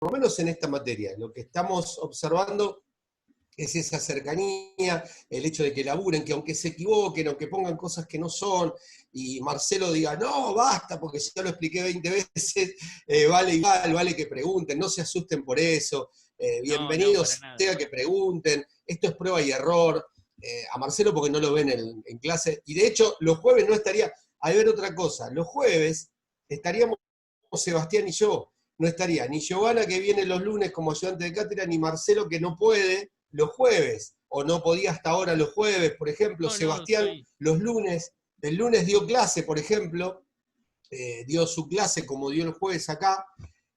lo menos en esta materia, lo que estamos observando es esa cercanía, el hecho de que laburen, que aunque se equivoquen, aunque pongan cosas que no son, y Marcelo diga, no, basta, porque ya lo expliqué 20 veces, vale igual, vale que pregunten, no se asusten por eso, No, no, para bienvenidos nada. sea que pregunten, esto es prueba y error, a Marcelo porque no lo ven en clase, y de hecho los jueves no estaría, a ver otra cosa, los jueves estaríamos Sebastián y yo, no estaría ni Giovanna que viene los lunes como ayudante de cátedra, ni Marcelo que no puede los jueves, o no podía hasta ahora los jueves, por ejemplo, No, no, Sebastián estoy... los lunes, el lunes dio clase, por ejemplo, dio su clase como dio el jueves acá,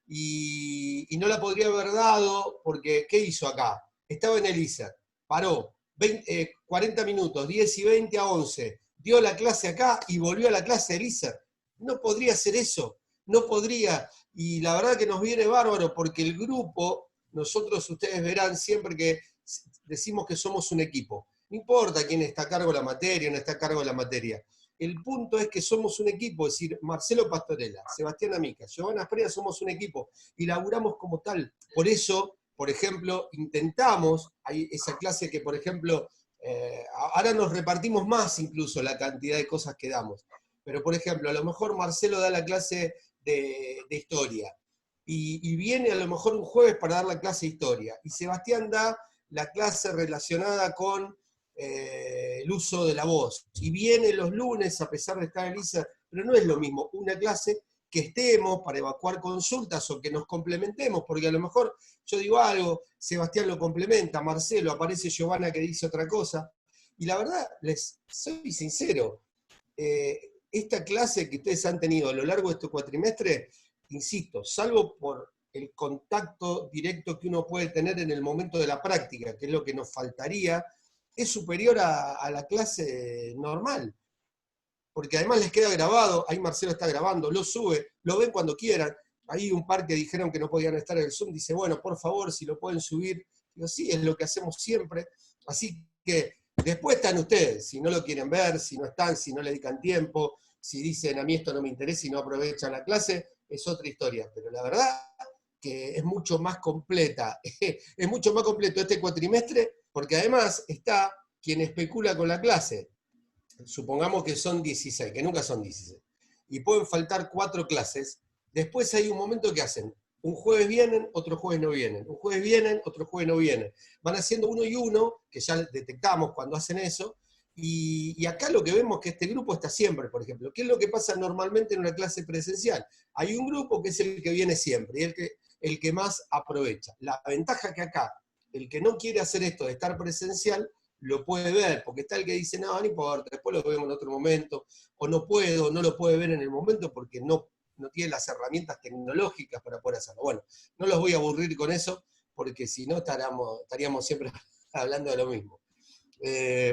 y no la podría haber dado porque, ¿qué hizo acá? Estaba en el ISER, paró, 40 minutos, 10 y 20 a 11, dio la clase acá y volvió a la clase del ISER. No podría hacer eso, no podría, y la verdad que nos viene bárbaro porque el grupo, nosotros ustedes verán siempre que decimos que somos un equipo, no importa quién está a cargo de la materia o no está a cargo de la materia, el punto es que somos un equipo, es decir, Marcelo Pastorella, Sebastián Amica, Giovanna Freya, somos un equipo y laburamos como tal. Por eso, por ejemplo, intentamos, hay esa clase que, por ejemplo, ahora nos repartimos más incluso la cantidad de cosas que damos. Pero, por ejemplo, a lo mejor Marcelo da la clase de historia y viene a lo mejor un jueves para dar la clase de historia y Sebastián da la clase relacionada con el uso de la voz. Y viene los lunes, a pesar de estar en ISA, pero no es lo mismo una clase que estemos para evacuar consultas o que nos complementemos, porque a lo mejor yo digo algo, Sebastián lo complementa, Marcelo, aparece Giovanna que dice otra cosa, y la verdad, les soy sincero, esta clase que ustedes han tenido a lo largo de este cuatrimestre, insisto, salvo por el contacto directo que uno puede tener en el momento de la práctica, que es lo que nos faltaría, es superior a la clase normal. Porque además les queda grabado, ahí Marcelo está grabando, lo sube, lo ven cuando quieran. Hay un par que dijeron que no podían estar en el Zoom, dice, bueno, por favor, si lo pueden subir. Digo, sí, es lo que hacemos siempre. Así que después están ustedes, si no lo quieren ver, si no están, si no le dedican tiempo, si dicen a mí esto no me interesa y no aprovechan la clase, es otra historia. Pero la verdad que es mucho más completa, es mucho más completo este cuatrimestre, porque además está quien especula con la clase. Supongamos que son 16, que nunca son 16, y pueden faltar 4 clases, después hay un momento que hacen, un jueves vienen, otro jueves no vienen, un jueves vienen, otro jueves no vienen, van haciendo uno y uno, que ya detectamos cuando hacen eso, y acá lo que vemos es que este grupo está siempre, por ejemplo. ¿Qué es lo que pasa normalmente en una clase presencial? Hay un grupo que es el que viene siempre, y el que más aprovecha. La ventaja que acá, el que no quiere hacer esto de estar presencial, lo puede ver, porque está el que dice, no, no importa, después lo vemos en otro momento, o no puedo, no lo puede ver en el momento porque no tiene las herramientas tecnológicas para poder hacerlo. Bueno, no los voy a aburrir con eso, porque si no estaríamos siempre hablando de lo mismo.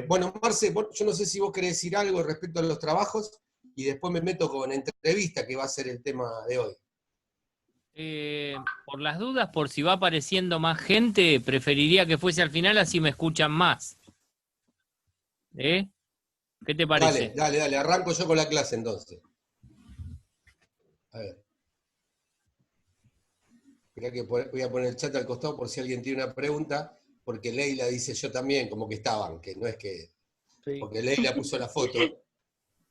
Bueno, Marce, yo no sé si vos querés decir algo respecto a los trabajos, y después me meto con entrevista, que va a ser el tema de hoy. Por las dudas, por si va apareciendo más gente, preferiría que fuese al final, así me escuchan más. ¿Eh? ¿Qué te Dale, parece? dale, dale, arranco yo con la clase entonces. A ver. Mirá que voy a poner el chat al costado por si alguien tiene una pregunta, porque Leila dice yo también, como que estaban, que no es que, Sí. porque Leila puso la foto,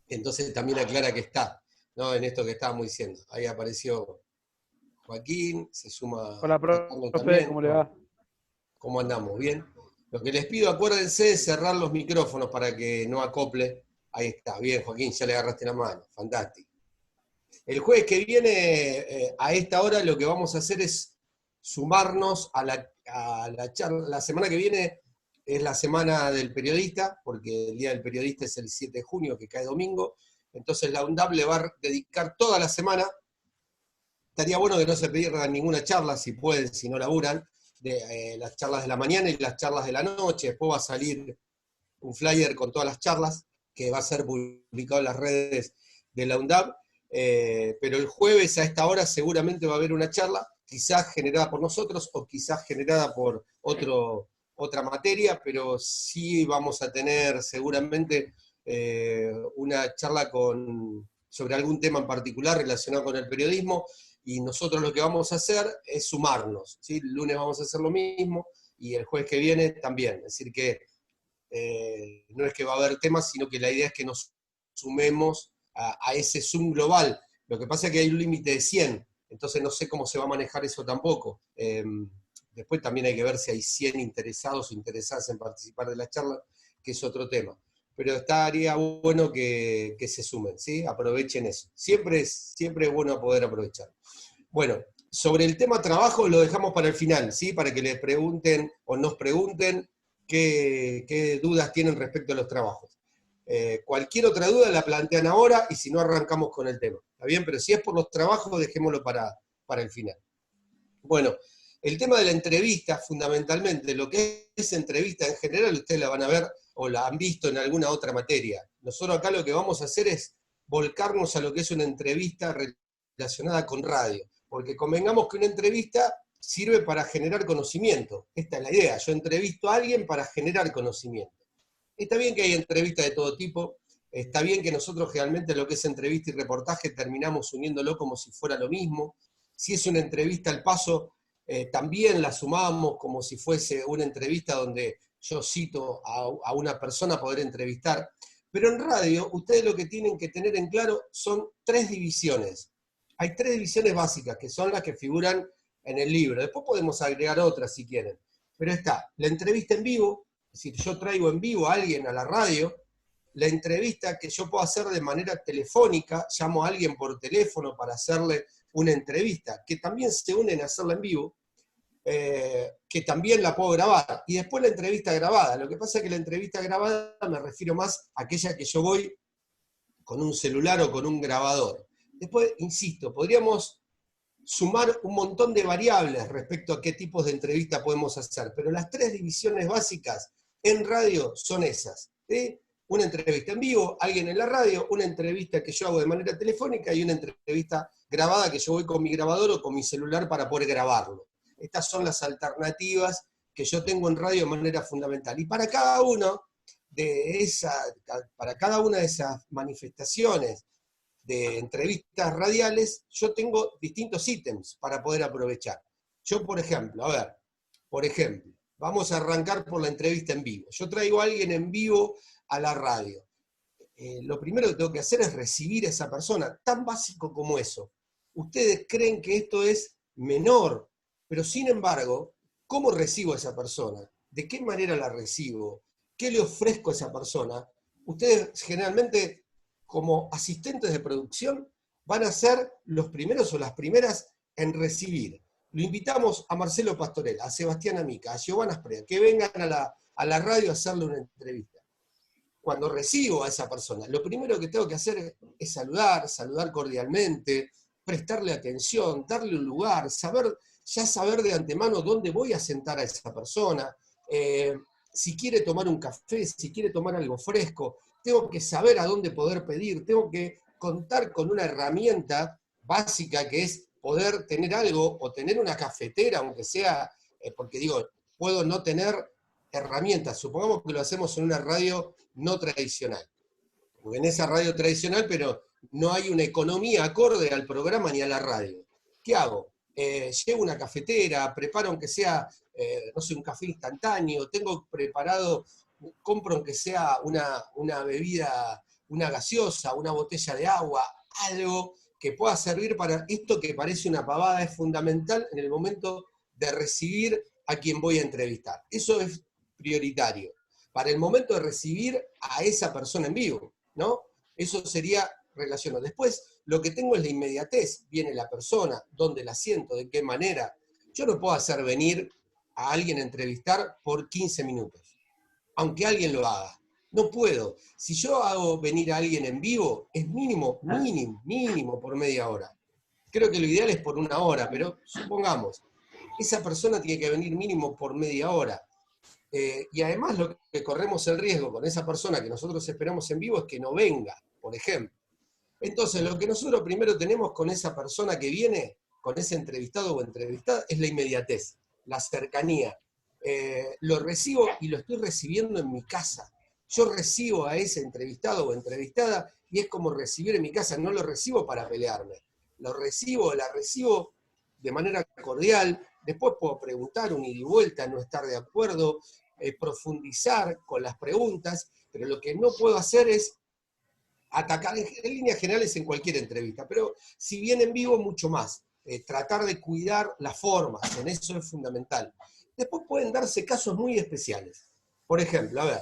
entonces también aclara que está, ¿no? En esto que estábamos diciendo. Ahí apareció Joaquín, se suma Hola, Carlos profe, también. ¿cómo le Bueno, va? ¿cómo andamos? ¿Bien? Lo que les pido, acuérdense de cerrar los micrófonos para que no acople. Ahí está, bien, Joaquín, ya le agarraste la mano, fantástico. El jueves que viene, a esta hora, lo que vamos a hacer es sumarnos a la charla. La semana que viene es la semana del periodista, porque el Día del Periodista es el 7 de junio, que cae domingo. Entonces la UNDAP le va a dedicar toda la semana. Estaría bueno que no se pierdan ninguna charla, si pueden, si no laburan, de las charlas de la mañana y las charlas de la noche. Después va a salir un flyer con todas las charlas, que va a ser publicado en las redes de la UNDAP, pero el jueves a esta hora seguramente va a haber una charla, quizás generada por nosotros o quizás generada por otra materia, pero sí vamos a tener seguramente una charla sobre algún tema en particular relacionado con el periodismo. y nosotros lo que vamos a hacer es sumarnos, ¿sí? El lunes vamos a hacer lo mismo, y el jueves que viene también. Es decir que no es que va a haber temas, sino que la idea es que nos sumemos a ese Zoom global. Lo que pasa es que hay un límite de 100, entonces no sé cómo se va a manejar eso tampoco. Después también hay que ver si hay 100 interesados o interesadas en participar de la charla, que es otro tema. Pero estaría bueno que se sumen, ¿sí? Aprovechen eso. Siempre es bueno poder aprovechar. Bueno, sobre el tema trabajo lo dejamos para el final, ¿sí? Para que les pregunten o nos pregunten qué dudas tienen respecto a los trabajos. Cualquier otra duda la plantean ahora y si no arrancamos con el tema. ¿Está bien? Pero si es por los trabajos, dejémoslo para el final. Bueno, el tema de la entrevista, fundamentalmente, lo que es entrevista en general, ustedes la van a ver o la han visto en alguna otra materia. Nosotros acá lo que vamos a hacer es volcarnos a lo que es una entrevista relacionada con radio, porque convengamos que una entrevista sirve para generar conocimiento. Esta es la idea, yo entrevisto a alguien para generar conocimiento. Está bien que hay entrevistas de todo tipo, está bien que nosotros generalmente lo que es entrevista y reportaje terminamos uniéndolo como si fuera lo mismo. Si es una entrevista al paso, también la sumamos como si fuese una entrevista donde yo cito a una persona a poder entrevistar. Pero en radio, ustedes lo que tienen que tener en claro son 3 divisiones. Hay 3 divisiones básicas, que son las que figuran en el libro. Después podemos agregar otras si quieren. Pero está la entrevista en vivo, es decir, yo traigo en vivo a alguien a la radio, la entrevista que yo puedo hacer de manera telefónica, llamo a alguien por teléfono para hacerle una entrevista, que también se unen a hacerla en vivo, que también la puedo grabar. Y después la entrevista grabada. Lo que pasa es que la entrevista grabada me refiero más a aquella que yo voy con un celular o con un grabador. Después, insisto, podríamos sumar un montón de variables respecto a qué tipos de entrevista podemos hacer, pero las 3 divisiones básicas en radio son esas. ¿Sí? Una entrevista en vivo, alguien en la radio, una entrevista que yo hago de manera telefónica y una entrevista grabada que yo voy con mi grabador o con mi celular para poder grabarlo. Estas son las alternativas que yo tengo en radio de manera fundamental. Y para cada una de esas manifestaciones de entrevistas radiales, yo tengo distintos ítems para poder aprovechar. Yo, por ejemplo, vamos a arrancar por la entrevista en vivo. Yo traigo a alguien en vivo a la radio. Lo primero que tengo que hacer es recibir a esa persona, tan básico como eso. Ustedes creen que esto es menor, pero sin embargo, ¿cómo recibo a esa persona? ¿De qué manera la recibo? ¿Qué le ofrezco a esa persona? Ustedes generalmente, como asistentes de producción, van a ser los primeros o las primeras en recibir. Lo invitamos a Marcelo Pastorella, a Sebastián Amica, a Giovanna Sprea, que vengan a la radio a hacerle una entrevista. Cuando recibo a esa persona, lo primero que tengo que hacer es saludar cordialmente, prestarle atención, darle un lugar, saber de antemano dónde voy a sentar a esa persona, si quiere tomar un café, si quiere tomar algo fresco, tengo que saber a dónde poder pedir, tengo que contar con una herramienta básica que es poder tener algo o tener una cafetera, aunque sea, porque digo, puedo no tener herramientas, supongamos que lo hacemos en una radio no tradicional, porque en esa radio tradicional, pero no hay una economía acorde al programa ni a la radio. ¿Qué hago? Llevo una cafetera, preparo aunque sea, no sé, un café instantáneo, tengo preparado, compro aunque sea una bebida, una gaseosa, una botella de agua, algo que pueda servir para esto que parece una pavada, es fundamental en el momento de recibir a quien voy a entrevistar. Eso es prioritario. Para el momento de recibir a esa persona en vivo, ¿no? Eso sería relacionado. Después, lo que tengo es la inmediatez. Viene la persona, dónde la siento, de qué manera. Yo no puedo hacer venir a alguien a entrevistar por 15 minutos, aunque alguien lo haga. No puedo. Si yo hago venir a alguien en vivo, es mínimo por media hora. Creo que lo ideal es por 1 hora, pero supongamos, esa persona tiene que venir mínimo por media hora. Y además lo que corremos el riesgo con esa persona que nosotros esperamos en vivo es que no venga, por ejemplo. Entonces, lo que nosotros primero tenemos con esa persona que viene, con ese entrevistado o entrevistada, es la inmediatez, la cercanía. Lo recibo y lo estoy recibiendo en mi casa. Yo recibo a ese entrevistado o entrevistada y es como recibir en mi casa, no lo recibo para pelearme. lo recibo, la recibo de manera cordial, después puedo preguntar un ida y vuelta, no estar de acuerdo, profundizar con las preguntas, pero lo que no puedo hacer es atacar en líneas generales en cualquier entrevista, pero si viene en vivo, mucho más. Tratar de cuidar las formas, en eso es fundamental. Después pueden darse casos muy especiales. Por ejemplo, a ver,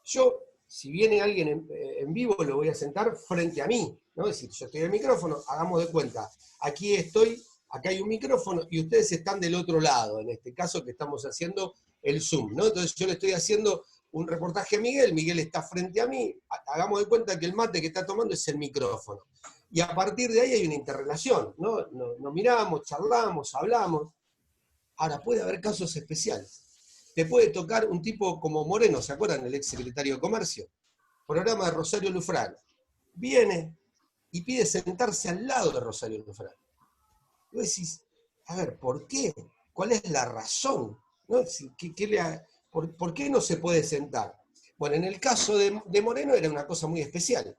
yo, si viene alguien en vivo, lo voy a sentar frente a mí, ¿no? Es decir, yo estoy en el micrófono, hagamos de cuenta, aquí estoy, acá hay un micrófono y ustedes están del otro lado, en este caso que estamos haciendo el Zoom, ¿no? Entonces yo le estoy haciendo un reportaje a Miguel, Miguel está frente a mí, hagamos de cuenta que el mate que está tomando es el micrófono. Y a partir de ahí hay una interrelación, ¿no? Nos miramos, charlamos, hablamos. Ahora, puede haber casos especiales. Te puede tocar un tipo como Moreno, ¿se acuerdan? El ex secretario de Comercio. Programa de Rosario Lufrano. Viene y pide sentarse al lado de Rosario Lufrano. Y vos decís, a ver, ¿por qué? ¿Cuál es la razón? ¿No? ¿Por qué no se puede sentar? Bueno, en el caso de Moreno era una cosa muy especial.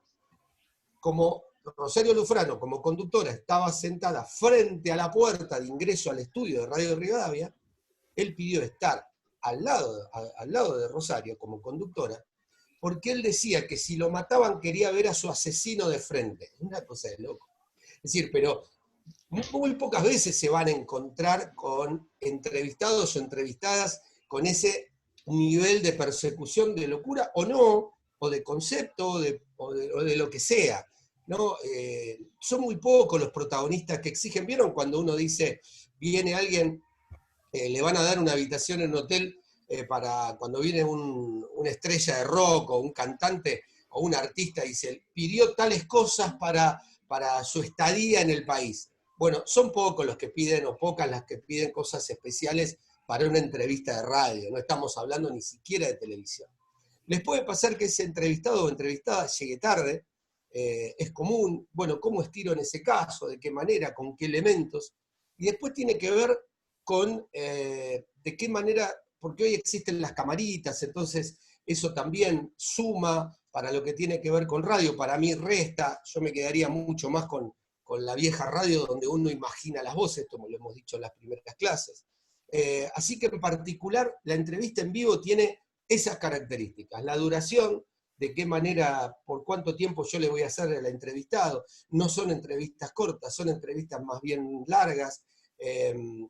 Como Rosario Lufrano, como conductora, estaba sentada frente a la puerta de ingreso al estudio de Radio Rivadavia, él pidió estar al lado de Rosario como conductora, porque él decía que si lo mataban quería ver a su asesino de frente. Una cosa de loco. Es decir, pero muy pocas veces se van a encontrar con entrevistados o entrevistadas con ese nivel de persecución, de locura, o no, o de concepto, o de lo que sea. ¿No? Son muy pocos los protagonistas que exigen. ¿Vieron cuando uno dice, viene alguien, le van a dar una habitación en un hotel para cuando viene una estrella de rock o un cantante o un artista y dice, pidió tales cosas para su estadía en el país? Bueno, son pocos los que piden, o pocas las que piden cosas especiales para una entrevista de radio, no estamos hablando ni siquiera de televisión. Les puede pasar que ese entrevistado o entrevistada llegue tarde, es común, bueno, ¿cómo estiro en ese caso? ¿De qué manera? ¿Con qué elementos? Y después tiene que ver con de qué manera, porque hoy existen las camaritas, entonces eso también suma para lo que tiene que ver con radio, para mí resta, yo me quedaría mucho más con la vieja radio donde uno imagina las voces, como lo hemos dicho en las primeras clases. Así que en particular la entrevista en vivo tiene esas características, la duración, de qué manera, por cuánto tiempo yo le voy a hacer al entrevistado, no son entrevistas cortas, son entrevistas más bien largas,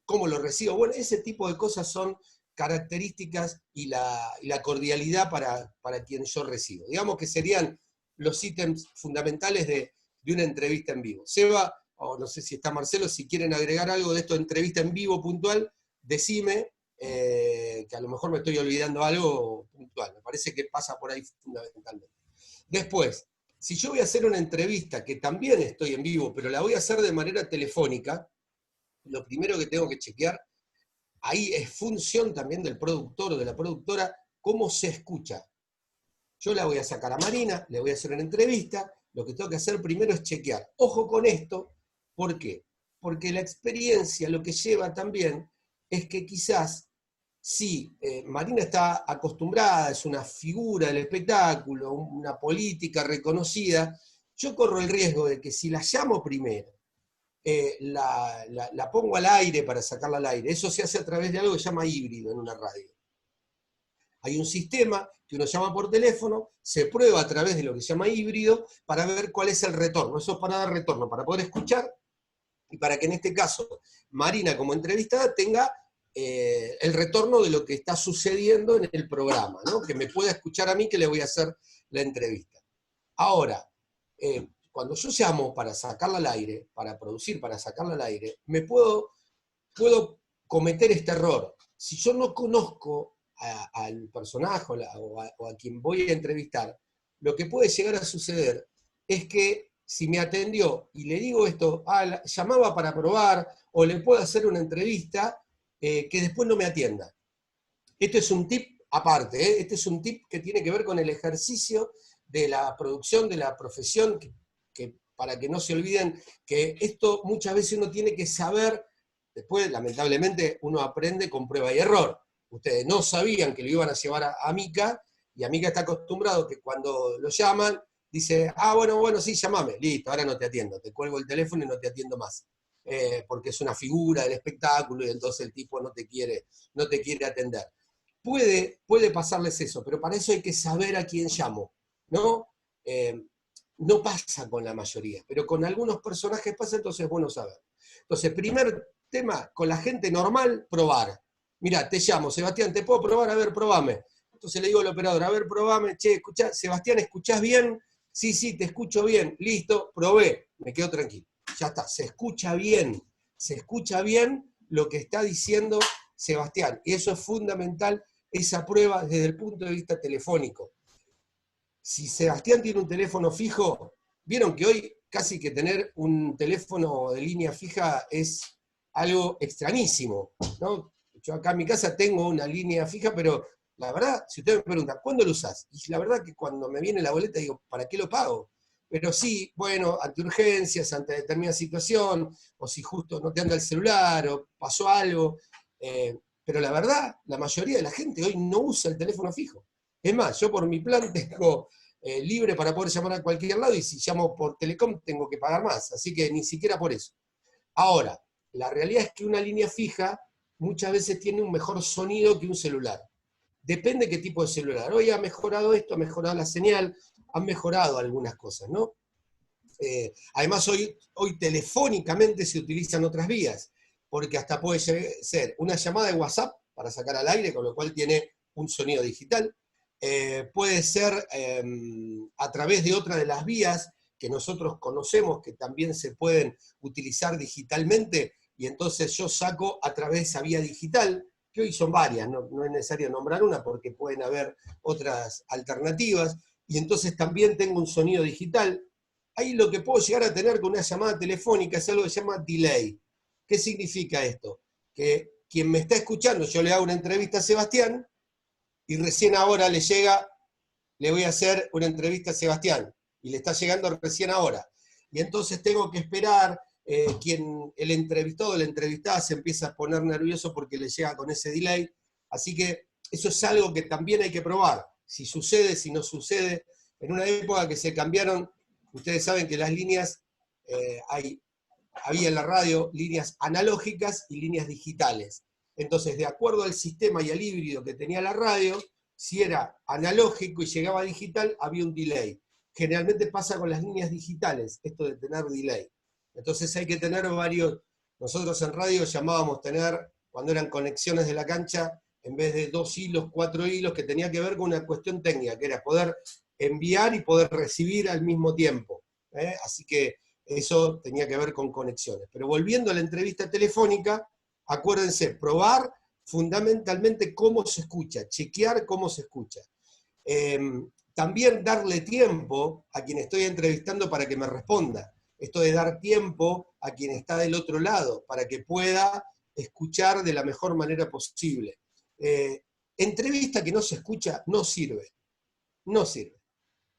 cómo lo recibo, bueno, ese tipo de cosas son características y la cordialidad para quien yo recibo. Digamos que serían los ítems fundamentales de una entrevista en vivo. Seba, o no sé si está Marcelo, si quieren agregar algo de esto de entrevista en vivo puntual, decime, que a lo mejor me estoy olvidando algo puntual. Me parece que pasa por ahí fundamentalmente. Después, si yo voy a hacer una entrevista, que también estoy en vivo, pero la voy a hacer de manera telefónica, lo primero que tengo que chequear, ahí es función también del productor o de la productora, cómo se escucha. Yo la voy a sacar a Marina, le voy a hacer una entrevista, lo que tengo que hacer primero es chequear. Ojo con esto, ¿por qué? Porque la experiencia lo que lleva también es que quizás, si Marina está acostumbrada, es una figura del espectáculo, una política reconocida, yo corro el riesgo de que si la llamo primero, la pongo al aire para sacarla al aire, eso se hace a través de algo que se llama híbrido en una radio. Hay un sistema que uno llama por teléfono, se prueba a través de lo que se llama híbrido para ver cuál es el retorno. Eso es para dar retorno, para poder escuchar y para que en este caso Marina como entrevistada tenga el retorno de lo que está sucediendo en el programa, ¿no? Que me pueda escuchar a mí que le voy a hacer la entrevista. Ahora, cuando yo llamo para sacarla al aire, para producir, para sacarla al aire, puedo cometer este error. Si yo no conozco al personaje o a quien voy a entrevistar, lo que puede llegar a suceder es que si me atendió y le digo esto, llamaba para probar, o le puedo hacer una entrevista, que después no me atienda. Esto es un tip aparte, este es un tip que tiene que ver con el ejercicio de la producción, de la profesión, que para que no se olviden que esto muchas veces uno tiene que saber, después lamentablemente uno aprende con prueba y error. Ustedes no sabían que lo iban a llevar a Mica, y Mica está acostumbrado que cuando lo llaman, dice, ah, bueno, sí, llamame, listo, ahora no te atiendo, te cuelgo el teléfono y no te atiendo más. Porque es una figura del espectáculo y entonces el tipo no te quiere atender. Puede pasarles eso, pero para eso hay que saber a quién llamo, ¿no? No pasa con la mayoría, pero con algunos personajes pasa, entonces es bueno saber. Entonces, primer tema, con la gente normal, probar. Mira, te llamo, Sebastián, ¿te puedo probar? A ver, probame. Entonces le digo al operador, a ver, probame, che, escuchá, Sebastián, ¿escuchás bien? Sí, te escucho bien, listo, probé, me quedo tranquilo. Ya está, se escucha bien lo que está diciendo Sebastián. Y eso es fundamental, esa prueba desde el punto de vista telefónico. Si Sebastián tiene un teléfono fijo, vieron que hoy casi que tener un teléfono de línea fija es algo extrañísimo, ¿no? Yo acá en mi casa tengo una línea fija, pero la verdad, si usted me pregunta, ¿cuándo lo usás? Y la verdad que cuando me viene la boleta digo, ¿para qué lo pago? Pero sí, bueno, ante urgencias, ante determinada situación, o si justo no te anda el celular, o pasó algo. Pero la verdad, la mayoría de la gente hoy no usa el teléfono fijo. Es más, yo por mi plan tengo libre para poder llamar a cualquier lado y si llamo por Telecom tengo que pagar más, así que ni siquiera por eso. Ahora, la realidad es que una línea fija muchas veces tiene un mejor sonido que un celular. Depende qué tipo de celular. Hoy ha mejorado esto, ha mejorado la señal, han mejorado algunas cosas, ¿no? Además, hoy telefónicamente se utilizan otras vías, porque hasta puede ser una llamada de WhatsApp para sacar al aire, con lo cual tiene un sonido digital. Puede ser a través de otra de las vías que nosotros conocemos que también se pueden utilizar digitalmente, y entonces yo saco a través de esa vía digital, que hoy son varias, no es necesario nombrar una porque pueden haber otras alternativas, y entonces también tengo un sonido digital. Ahí lo que puedo llegar a tener con una llamada telefónica es algo que se llama delay. ¿Qué significa esto? Que quien me está escuchando, yo le hago una entrevista a Sebastián y recién ahora le voy a hacer una entrevista a Sebastián y le está llegando recién ahora. Y entonces tengo que esperar, el entrevistado o la entrevistada se empieza a poner nervioso porque le llega con ese delay. Así que eso es algo que también hay que probar. Si sucede, si no sucede. En una época que se cambiaron, ustedes saben que las líneas, había en la radio líneas analógicas y líneas digitales. Entonces, de acuerdo al sistema y al híbrido que tenía la radio, si era analógico y llegaba a digital, había un delay. Generalmente pasa con las líneas digitales, esto de tener delay. Entonces hay que tener varios, nosotros en radio llamábamos tener, cuando eran conexiones de la cancha, en vez de 2 hilos, 4 hilos, que tenía que ver con una cuestión técnica, que era poder enviar y poder recibir al mismo tiempo. Así que eso tenía que ver con conexiones. Pero volviendo a la entrevista telefónica, acuérdense, probar fundamentalmente cómo se escucha, chequear cómo se escucha. También darle tiempo a quien estoy entrevistando para que me responda. Esto de dar tiempo a quien está del otro lado, para que pueda escuchar de la mejor manera posible. Entrevista que no se escucha no sirve. No sirve.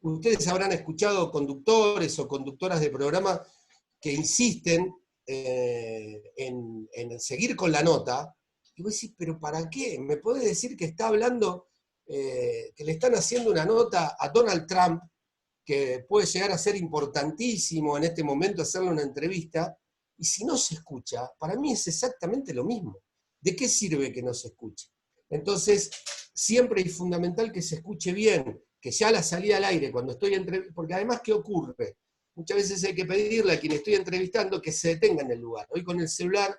Ustedes habrán escuchado conductores o conductoras de programa que insisten en seguir con la nota, y vos decís, ¿pero para qué? ¿Me podés decir que está hablando, que le están haciendo una nota a Donald Trump, que puede llegar a ser importantísimo en este momento hacerle una entrevista, y si no se escucha, para mí es exactamente lo mismo. ¿De qué sirve que no se escuche? Entonces, siempre es fundamental que se escuche bien, que ya la salida al aire, cuando estoy entrevistando, porque además, ¿qué ocurre? Muchas veces hay que pedirle a quien estoy entrevistando que se detenga en el lugar. Hoy con el celular,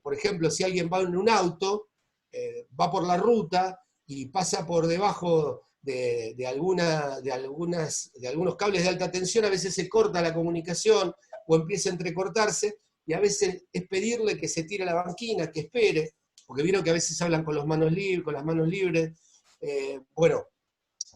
por ejemplo, si alguien va en un auto, va por la ruta y pasa por debajo de algunos cables de alta tensión, a veces se corta la comunicación o empieza a entrecortarse, y a veces es pedirle que se tire a la banquina, que espere, porque vieron que a veces hablan con las manos libres. Bueno,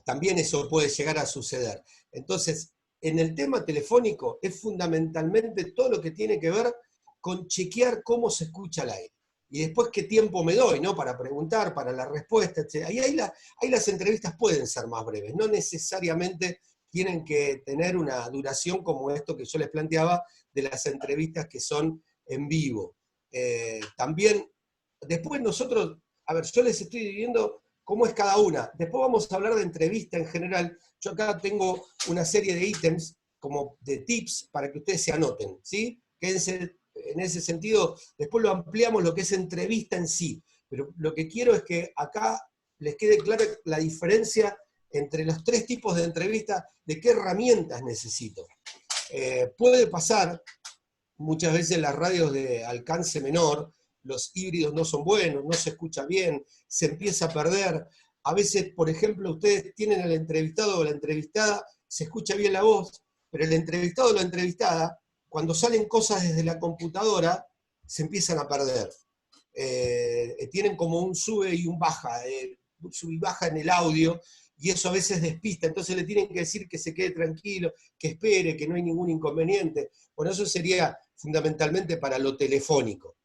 también eso puede llegar a suceder. Entonces, en el tema telefónico es fundamentalmente todo lo que tiene que ver con chequear cómo se escucha al aire. Y después qué tiempo me doy, ¿no? Para preguntar, para la respuesta, etc. Ahí las entrevistas pueden ser más breves, no necesariamente tienen que tener una duración como esto que yo les planteaba de las entrevistas que son en vivo. También, después nosotros, a ver, yo les estoy diciendo cómo es cada una. Después vamos a hablar de entrevista en general. Yo acá tengo una serie de ítems, como de tips, para que ustedes se anoten, ¿sí? Quédense en ese sentido, después lo ampliamos lo que es entrevista en sí. Pero lo que quiero es que acá les quede clara la diferencia entre los tres tipos de entrevista, de qué herramientas necesito. Puede pasar, muchas veces las radios de alcance menor, los híbridos no son buenos, no se escucha bien, se empieza a perder. A veces, por ejemplo, ustedes tienen al entrevistado o la entrevistada, se escucha bien la voz, pero el entrevistado o la entrevistada, cuando salen cosas desde la computadora, se empiezan a perder. Tienen como un sube y un baja, sube y baja en el audio, y eso a veces despista, entonces le tienen que decir que se quede tranquilo, que espere, que no hay ningún inconveniente. Bueno, eso sería fundamentalmente para lo telefónico.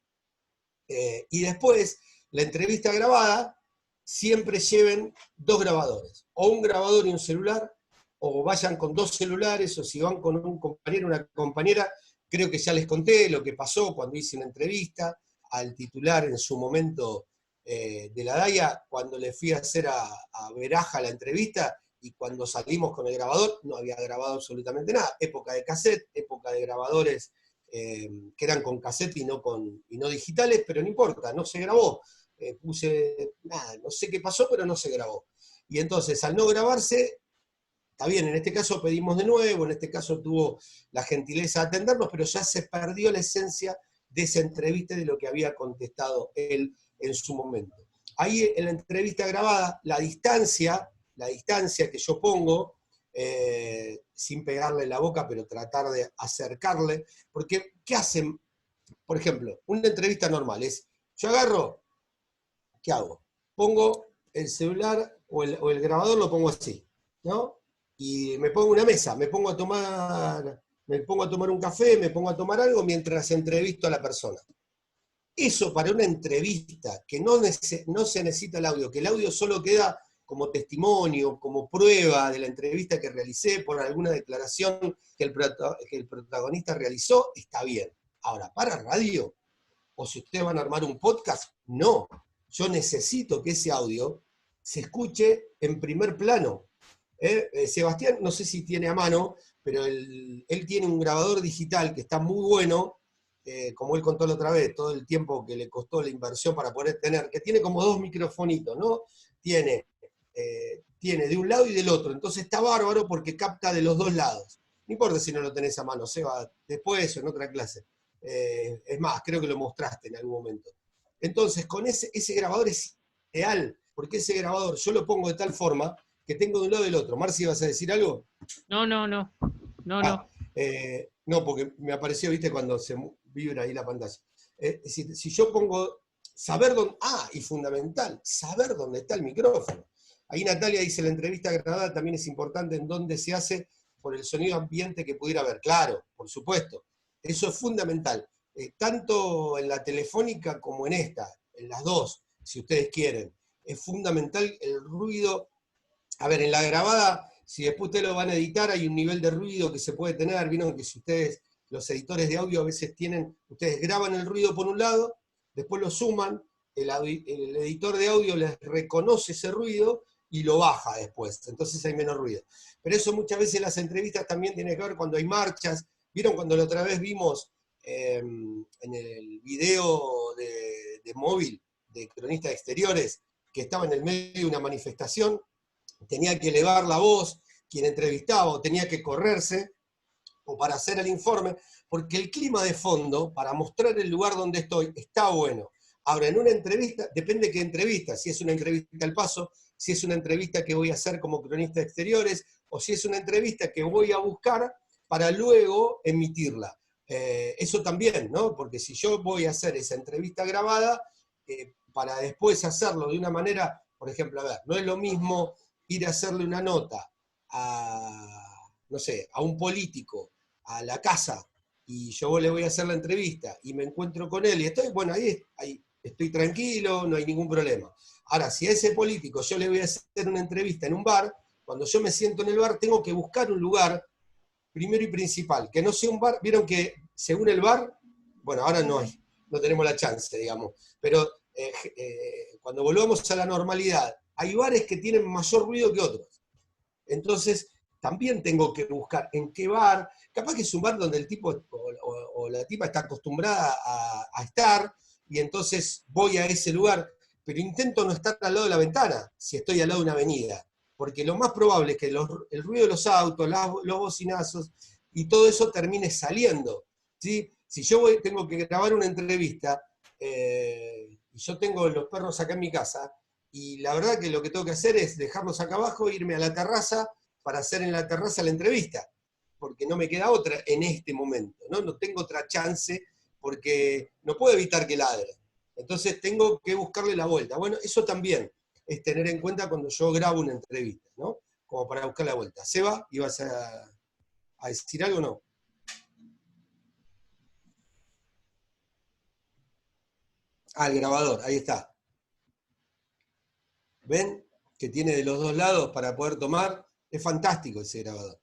Y después, la entrevista grabada, siempre lleven dos grabadores, o un grabador y un celular, o vayan con dos celulares, o si van con un compañero, una compañera, creo que ya les conté lo que pasó cuando hice una entrevista al titular en su momento de la DAIA, cuando le fui a hacer a Veraja la entrevista, y cuando salimos con el grabador, no había grabado absolutamente nada. Época de cassette, época de grabadores que eran con cassette y no digitales, pero no importa, no se grabó. Puse, nada, no sé qué pasó, pero no se grabó. Y entonces, al no grabarse, está bien, en este caso pedimos de nuevo, en este caso tuvo la gentileza de atendernos, pero ya se perdió la esencia de esa entrevista, de lo que había contestado él en su momento. Ahí en la entrevista grabada, la distancia que yo pongo, sin pegarle la boca, pero tratar de acercarle, porque ¿qué hacen? Por ejemplo, una entrevista normal es, yo agarro, ¿qué hago? Pongo el celular o el grabador, lo pongo así, ¿no? Y me pongo una mesa, me pongo a tomar un café, me pongo a tomar algo mientras entrevisto a la persona. Eso para una entrevista, que no se necesita el audio, que el audio solo queda como testimonio, como prueba de la entrevista que realicé por alguna declaración que el protagonista realizó, está bien. Ahora, para radio, o si ustedes van a armar un podcast, no. Yo necesito que ese audio se escuche en primer plano. Sebastián, no sé si tiene a mano, pero él tiene un grabador digital que está muy bueno, como él contó la otra vez, todo el tiempo que le costó la inversión para poder tener, que tiene como dos microfonitos, ¿no? Tiene de un lado y del otro, entonces está bárbaro porque capta de los dos lados. No importa si no lo tenés a mano, Seba, después o en otra clase. Es más, creo que lo mostraste en algún momento. Entonces, con ese grabador es ideal, porque ese grabador yo lo pongo de tal forma que tengo de un lado y del otro. Marci, ¿vas a decir algo? No. No, porque me apareció, viste, cuando se vibra ahí la pantalla. Si yo pongo, y fundamental, saber dónde está el micrófono. Ahí Natalia dice, la entrevista grabada también es importante en dónde se hace por el sonido ambiente que pudiera haber. Claro, por supuesto. Eso es fundamental. Tanto en la telefónica como en esta, en las dos, si ustedes quieren. Es fundamental el ruido. A ver, en la grabada, si después ustedes lo van a editar, hay un nivel de ruido que se puede tener. Vieron que si ustedes, los editores de audio a veces ustedes graban el ruido por un lado, después lo suman, el editor de audio les reconoce ese ruido y lo baja después, entonces hay menos ruido. Pero eso muchas veces en las entrevistas también tiene que ver cuando hay marchas. ¿Vieron cuando la otra vez vimos en el video de móvil de cronistas exteriores, que estaba en el medio de una manifestación? Tenía que elevar la voz quien entrevistaba, o tenía que correrse, o para hacer el informe, porque el clima de fondo, para mostrar el lugar donde estoy, está bueno. Ahora, en una entrevista, depende de qué entrevista, si es una entrevista al paso, si es una entrevista que voy a hacer como cronista de exteriores, o si es una entrevista que voy a buscar para luego emitirla. Eso también, ¿no? Porque si yo voy a hacer esa entrevista grabada, para después hacerlo de una manera, por ejemplo, a ver, no es lo mismo ir a hacerle una nota no sé, a un político, a la casa, y yo le voy a hacer la entrevista, y me encuentro con él, y bueno, ahí estoy tranquilo, no hay ningún problema. Ahora, si a ese político yo le voy a hacer una entrevista en un bar, cuando yo me siento en el bar, tengo que buscar un lugar, primero y principal, que no sea un bar. Vieron que según el bar, bueno, ahora no tenemos la chance, digamos, pero cuando volvamos a la normalidad, hay bares que tienen mayor ruido que otros. Entonces, también tengo que buscar en qué bar, capaz que es un bar donde el tipo o la tipa está acostumbrada a estar, y entonces voy a ese lugar, pero intento no estar al lado de la ventana, si estoy al lado de una avenida, porque lo más probable es que el ruido de los autos, los bocinazos, y todo eso termine saliendo, ¿sí? Si yo tengo que grabar una entrevista, y yo tengo los perros acá en mi casa, y la verdad que lo que tengo que hacer es dejarlos acá abajo, irme a la terraza para hacer en la terraza la entrevista, porque no me queda otra en este momento, ¿no? No tengo otra chance, porque no puedo evitar que ladre. Entonces tengo que buscarle la vuelta. Bueno, eso también es tener en cuenta cuando yo grabo una entrevista, ¿no? Como para buscar la vuelta. Seba, ¿ibas a decir algo o no? Ah, el grabador, ahí está. ¿Ven? Que tiene de los dos lados para poder tomar. Es fantástico ese grabador.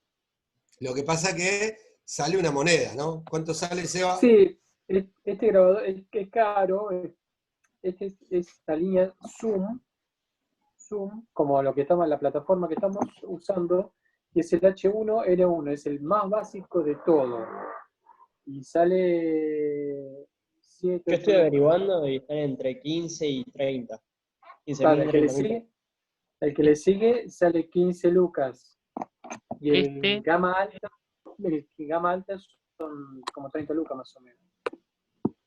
Lo que pasa que sale una moneda, ¿no? ¿Cuánto sale, Seba? Sí, este grabador es caro, es la línea Zoom, como lo que estamos en la plataforma que estamos usando, y es el H1N1, es el más básico de todo. Y sale 7. Yo estoy averiguando y están entre 15 y 30. 15 Claro, mil, el que le 30 mil. sigue, el que le sigue sale 15 lucas. Y el gama alta son como 30 lucas más o menos.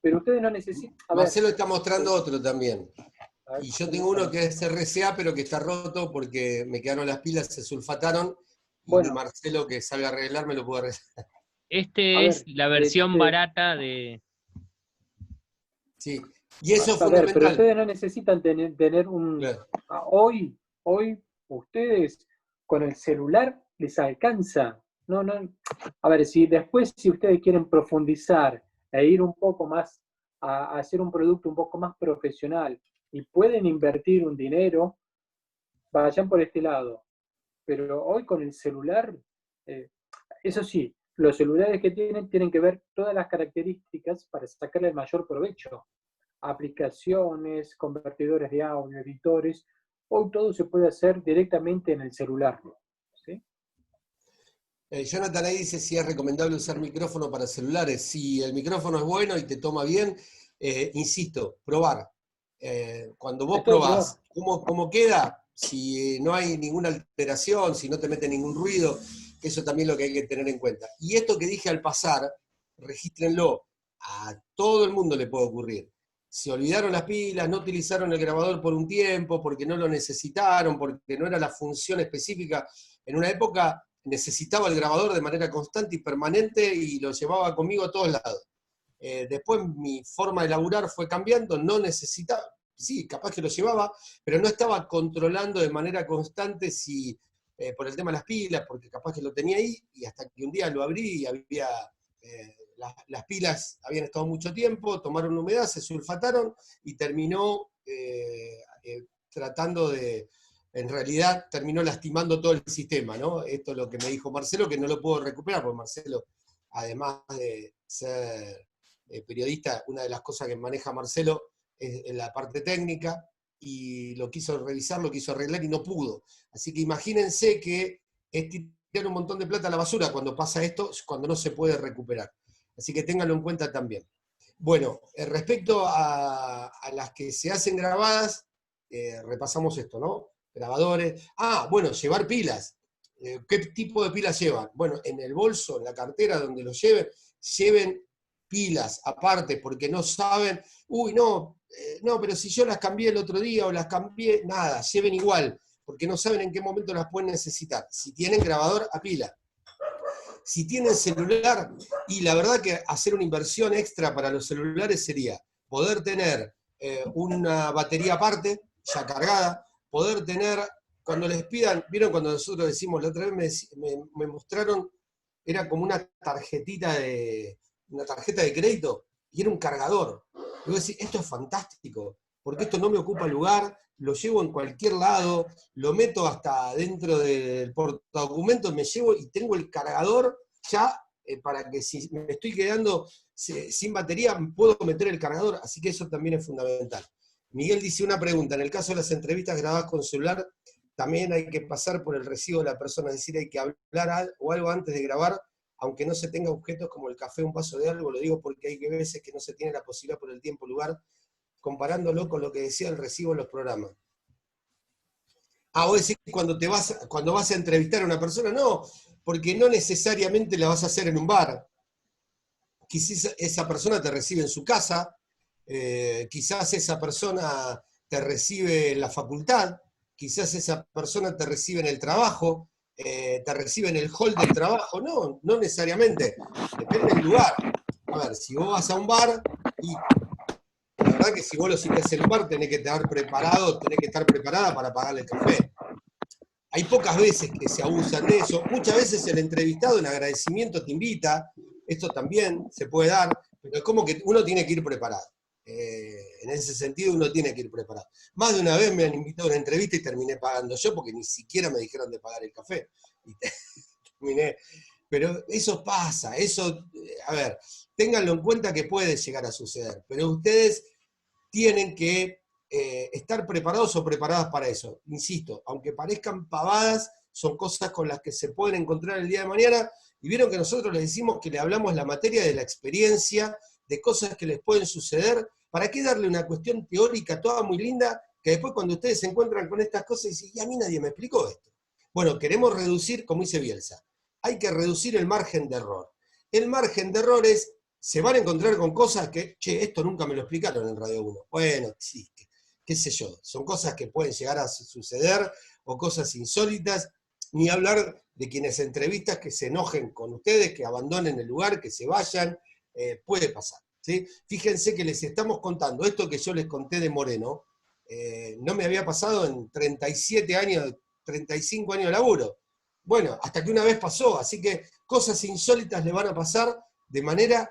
Pero ustedes no necesitan. Marcelo está mostrando otro también. Ver, Y yo tengo uno que es RCA, pero que está roto porque me quedaron las pilas, se sulfataron. Y bueno, Marcelo, que salga a arreglar, me lo puede arreglar. Es la versión barata de... Sí, y eso es pero fundamental. ustedes no necesitan tener un... Claro. Hoy ustedes con el celular les alcanza. No. A ver, si ustedes quieren profundizar e ir un poco más a hacer un producto un poco más profesional y pueden invertir un dinero, vayan por este lado. Pero hoy con el celular, eso sí, los celulares que tienen que ver todas las características para sacarle el mayor provecho. Aplicaciones, convertidores de audio, editores, hoy todo se puede hacer directamente en el celular. ¿Sí? Jonathan ahí dice si es recomendable usar micrófono para celulares. Si el micrófono es bueno y te toma bien, insisto, probar. Cuando vos probás cómo queda, si no hay ninguna alteración, si no te mete ningún ruido, eso también es lo que hay que tener en cuenta. Y esto que dije al pasar, regístrenlo, a todo el mundo le puede ocurrir. Se olvidaron las pilas, no utilizaron el grabador por un tiempo, porque no lo necesitaron, porque no era la función específica. En una época necesitaba el grabador de manera constante y permanente y lo llevaba conmigo a todos lados. Después mi forma de laburar fue cambiando, no necesitaba, sí, capaz que lo llevaba, pero no estaba controlando de manera constante si por el tema de las pilas, porque capaz que lo tenía ahí, y hasta que un día lo abrí y había... las pilas habían estado mucho tiempo, tomaron humedad, se sulfataron y terminó tratando de, en realidad terminó lastimando todo el sistema, ¿no? Esto es lo que me dijo Marcelo, que no lo puedo recuperar, porque Marcelo, además de ser periodista, una de las cosas que maneja Marcelo es la parte técnica, y lo quiso revisar, lo quiso arreglar y no pudo. Así que imagínense que es tirar un montón de plata a la basura cuando pasa esto, cuando no se puede recuperar. Así que ténganlo en cuenta también. Bueno, respecto a las que se hacen grabadas, repasamos esto, ¿no? Grabadores. Bueno, llevar pilas. ¿Qué tipo de pilas llevan? Bueno, en el bolso, en la cartera, donde lo lleven pilas aparte, porque no saben, no, pero si yo las cambié el otro día o las cambié, nada, lleven igual, porque no saben en qué momento las pueden necesitar. Si tienen grabador, a pila. Si tienen celular, y la verdad que hacer una inversión extra para los celulares sería poder tener una batería aparte, ya cargada, poder tener, cuando les pidan, ¿vieron cuando nosotros decimos, la otra vez me mostraron, era como una tarjeta de crédito, y era un cargador. Y vos decís, esto es fantástico, porque esto no me ocupa lugar, lo llevo en cualquier lado, lo meto hasta dentro del portadocumentos, me llevo y tengo el cargador ya para que si me estoy quedando sin batería, puedo meter el cargador, así que eso también es fundamental. Miguel dice una pregunta, en el caso de las entrevistas grabadas con celular, también hay que pasar por el recibo de la persona, es decir, hay que hablar o algo antes de grabar, aunque no se tenga objetos como el café, un vaso de algo, lo digo porque hay veces que no se tiene la posibilidad por el tiempo y lugar, comparándolo con lo que decía el recibo en los programas. Ah, vos decís cuando vas a entrevistar a una persona, no, porque no necesariamente la vas a hacer en un bar. Quizás esa persona te recibe en su casa, quizás esa persona te recibe en la facultad, quizás esa persona te recibe en el trabajo, te recibe en el hall del trabajo, no necesariamente, depende del lugar. A ver, si vos vas a un bar, y la verdad que si vos lo citas en un bar tenés que estar preparado, tenés que estar preparada para pagarle el café. Hay pocas veces que se abusan de eso, muchas veces el entrevistado en agradecimiento te invita, esto también se puede dar, pero es como que uno tiene que ir preparado. En ese sentido uno tiene que ir preparado. Más de una vez me han invitado a una entrevista y terminé pagando yo porque ni siquiera me dijeron de pagar el café. Y terminé. Pero eso pasa, eso, a ver, ténganlo en cuenta que puede llegar a suceder, pero ustedes tienen que estar preparados o preparadas para eso. Insisto, aunque parezcan pavadas, son cosas con las que se pueden encontrar el día de mañana, y vieron que nosotros les decimos que le hablamos la materia de la experiencia, de cosas que les pueden suceder. ¿Para qué darle una cuestión teórica toda muy linda, que después cuando ustedes se encuentran con estas cosas dicen, y a mí nadie me explicó esto? Bueno, queremos reducir, como dice Bielsa, hay que reducir el margen de error. El margen de error es, se van a encontrar con cosas que, che, esto nunca me lo explicaron en Radio 1. Bueno, sí, qué sé yo, son cosas que pueden llegar a suceder o cosas insólitas, ni hablar de quienes entrevistas que se enojen con ustedes, que abandonen el lugar, que se vayan, puede pasar. ¿Sí? Fíjense que les estamos contando, esto que yo les conté de Moreno, no me había pasado en 37 años, 35 años de laburo. Bueno, hasta que una vez pasó, así que cosas insólitas le van a pasar de manera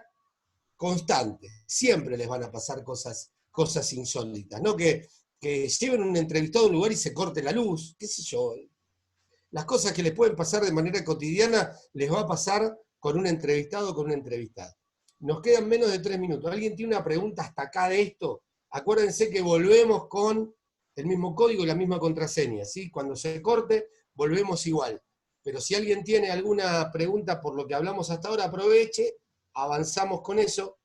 constante. Siempre les van a pasar cosas insólitas, ¿no? Que lleven un entrevistado a un lugar y se corte la luz, qué sé yo. Las cosas que les pueden pasar de manera cotidiana les va a pasar con un entrevistado o con una entrevistada. Nos quedan menos de 3 minutos. ¿Alguien tiene una pregunta hasta acá de esto? Acuérdense que volvemos con el mismo código y la misma contraseña, ¿sí? Cuando se corte, volvemos igual. Pero si alguien tiene alguna pregunta por lo que hablamos hasta ahora, aproveche, avanzamos con eso.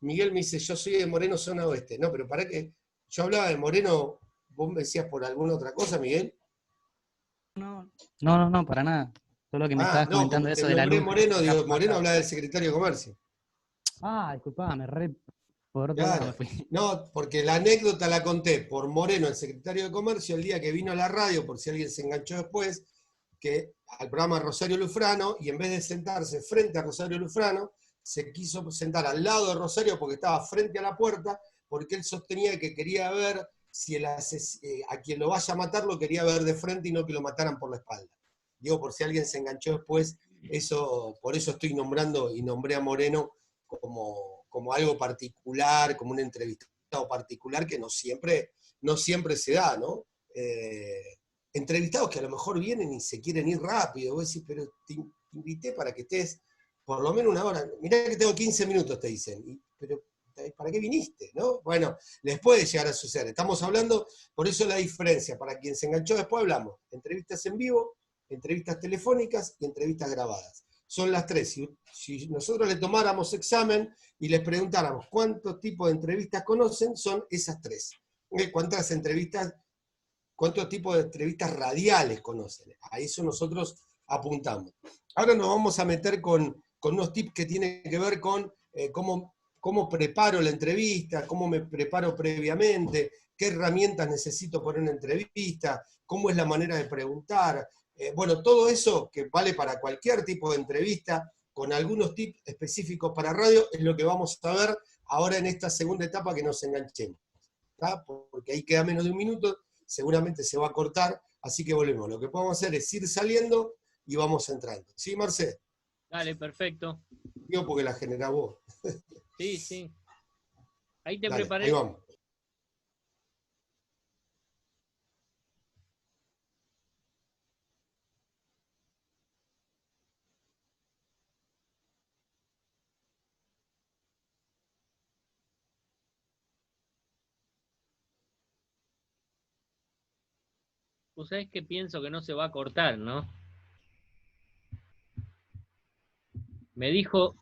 Miguel me dice, yo soy de Moreno, zona oeste. No, pero para que yo hablaba de Moreno, vos me decías por alguna otra cosa, Miguel. No, para nada. Solo que me Ah, estabas no, comentando como te eso de la nombré luz. Moreno, digo, Más Moreno tarde. habla del secretario de Comercio. Ah, disculpame, por otro lado me Claro. fui. No, porque la anécdota la conté por Moreno, el secretario de Comercio, el día que vino a la radio, por si alguien se enganchó después, que al programa Rosario Lufrano, y en vez de sentarse frente a Rosario Lufrano, se quiso sentar al lado de Rosario porque estaba frente a la puerta, porque él sostenía que quería ver si a quien lo vaya a matar lo quería ver de frente y no que lo mataran por la espalda. Digo, por si alguien se enganchó después, por eso estoy nombrando y nombré a Moreno como algo particular, como un entrevistado particular que no siempre se da, ¿no? Entrevistados que a lo mejor vienen y se quieren ir rápido, vos decís, pero te invité para que estés por lo menos una hora, mirá que tengo 15 minutos, te dicen, pero ¿para qué viniste? ¿No? Bueno, les puede llegar a suceder. Estamos hablando, por eso la diferencia, para quien se enganchó después hablamos, entrevistas en vivo, entrevistas telefónicas y entrevistas grabadas. Son las tres. Si nosotros le tomáramos examen y les preguntáramos cuántos tipos de entrevistas conocen, son esas tres. ¿Cuántos tipos de entrevistas radiales conocen? A eso nosotros apuntamos. Ahora nos vamos a meter con unos tips que tienen que ver con cómo preparo la entrevista, cómo me preparo previamente, qué herramientas necesito para una entrevista, cómo es la manera de preguntar. Bueno, todo eso que vale para cualquier tipo de entrevista, con algunos tips específicos para radio, es lo que vamos a ver ahora en esta segunda etapa que nos enganchemos. ¿Tá? Porque ahí queda menos de un minuto, seguramente se va a cortar, así que volvemos. Lo que podemos hacer es ir saliendo y vamos entrando. ¿Sí, Marce? Dale, perfecto. Digo porque la generás vos. Sí, sí. Ahí te Dale, preparé. ahí vamos. Pues sabés que pienso que no se va a cortar, ¿no? Me dijo